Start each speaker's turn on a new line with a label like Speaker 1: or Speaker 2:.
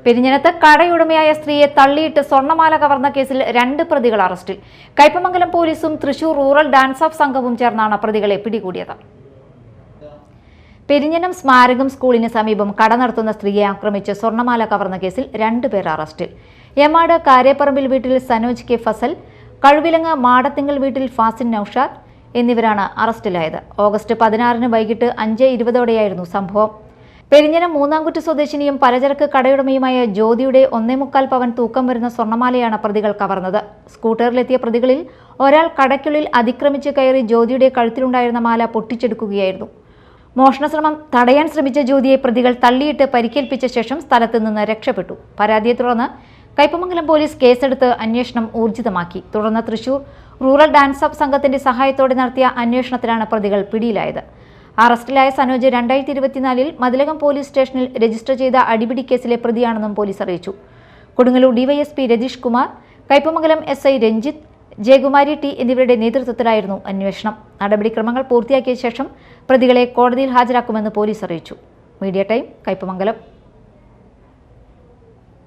Speaker 1: പെരിഞ്ഞനത്ത് കടയുടമയായ സ്ത്രീയെ തള്ളിയിട്ട് സ്വർണ്ണമാല കവർന്ന കേസിൽ 2 പ്രതികൾ അറസ്റ്റിൽ. കയ്പമംഗലം പോലീസും തൃശൂർ റൂറൽ ഡാൻസ് ഓഫ് സംഘവും ചേർന്നാണ് പ്രതികളെ പിടികൂടിയത്. പെരിഞ്ഞനം സ്മാരകം സ്കൂളിന് സമീപം കട നടത്തുന്ന സ്ത്രീയെ ആക്രമിച്ച് സ്വർണ്ണമാല കവർന്ന കേസിൽ 2 പേർ അറസ്റ്റിൽ. യമാട് കാരേപ്പറമ്പിൽ വീട്ടിൽ സനോജ് കെ ഫസൽ, കഴുവിലങ്ങ് മാടത്തിങ്കൽ വീട്ടിൽ ഫാസിൻ നൌഷാദ് എന്നിവരാണ് അറസ്റ്റിലായത്. ഓഗസ്റ്റ് 16 വൈകിട്ട് 5:20ഓടെയായിരുന്നു സംഭവം. പെരിഞ്ഞനം മൂന്നാംകുറ്റി സ്വദേശിനിയും പലചരക്ക് കടയുടമയുമായ ജ്യോതിയുടെ 1.25 പവൻ തൂക്കം വരുന്ന സ്വർണ്ണമാലയാണ് പ്രതികൾ കവർന്നത്. സ്കൂട്ടറിലെത്തിയ പ്രതികളിൽ ഒരാൾ കടയ്ക്കുള്ളിൽ അതിക്രമിച്ച് കയറി ജ്യോതിയുടെ കഴുത്തിലുണ്ടായിരുന്ന മാല പൊട്ടിച്ചെടുക്കുകയായിരുന്നു. മോഷണശ്രമം തടയാൻ ശ്രമിച്ച ജ്യോതിയെ പ്രതികൾ തള്ളിയിട്ട് പരിക്കേൽപ്പിച്ച ശേഷം സ്ഥലത്ത് നിന്ന് രക്ഷപ്പെട്ടു. പരാതിയെ തുടർന്ന് കയ്പമംഗലം പോലീസ് കേസെടുത്ത് അന്വേഷണം ഊർജിതമാക്കി. തുടർന്ന് തൃശൂർ റൂറൽ ഡാൻസ് ഓഫ് സംഘത്തിന്റെ സഹായത്തോടെ നടത്തിയ അന്വേഷണത്തിലാണ് പ്രതികൾ പിടിയിലായത്. അറസ്റ്റിലായ സനോജ് 2024 മതിലകം പോലീസ് സ്റ്റേഷനിൽ രജിസ്റ്റർ ചെയ്ത അടിപിടി കേസിലെ പ്രതിയാണെന്നും പോലീസ് അറിയിച്ചു. Kodungallur DYSP Ratheesh Kumar, Kaipamangalam SI Ranjith, Jayakumari T എന്നിവരുടെ നേതൃത്വത്തിലായിരുന്നു അന്വേഷണം. നടപടിക്രമങ്ങൾ പൂർത്തിയാക്കിയ ശേഷം പ്രതികളെ കോടതിയിൽ ഹാജരാക്കുമെന്ന് പോലീസ് അറിയിച്ചു. Media time, Kaipamangalam.